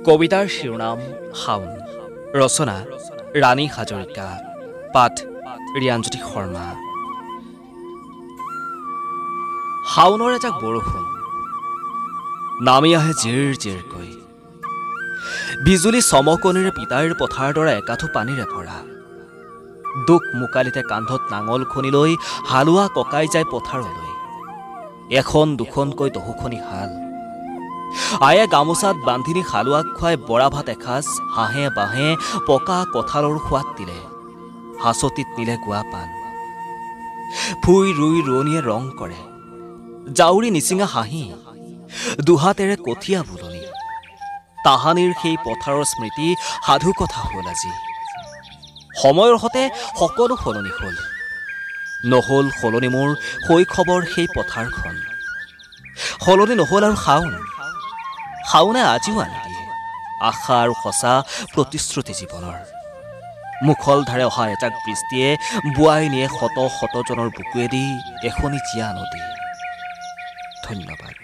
কবিতাৰ শিৰোনাম শাওন, ৰচনা ৰাণী হাজৰিকা, পাঠ ৰিয়াঞ্জ্যোতি শৰ্মা। শাওনৰ এজাক বৰষুণ নামি আহে জিৰ জিৰকৈ, বিজুলী চমকনিৰে পিতাইৰ পথাৰ দৰে একাঠু পানীৰে ভৰা। দুখ মোকালিতে কান্ধত নাঙল খনি লৈ হালোৱা ককাই যায় পথাৰলৈ, এখন দুখনকৈ দহুখনি হাল। আয়ে গামোচাত বান্ধিনি হালোৱাক খুৱাই বৰা ভাত এসাঁজ, হাঁহে বাঁহে পকা কঁঠালৰ সোৱাদ দিলে, হাঁচতিত নিলে গুৱা পাণ। ফুই ৰুই ৰোৱনীয়ে ৰং কৰে, জাউৰী নিচিঙা হাঁহি, দুহাতেৰে কঠীয়া বুলনি। তাহানিৰ সেই পথাৰৰ স্মৃতি সাধু কথা হ'ল আজি। সময়ৰ সতে সকলো সলনি হ'ল, নহ'ল সলনি মোৰ শৈশৱৰ সেই পথাৰখন। সলনি নহ'ল আৰু শাওন, শাওনে আজিও আনি দিয়ে আশা আৰু সঁচা প্ৰতিশ্ৰুতি জীৱনৰ। মুখল ধাৰে অহা এজাক বৃষ্টিয়ে বোৱাই নিয়ে শত শতজনৰ বুকুৱেদি এখনি জীয়া নদী। ধন্যবাদ।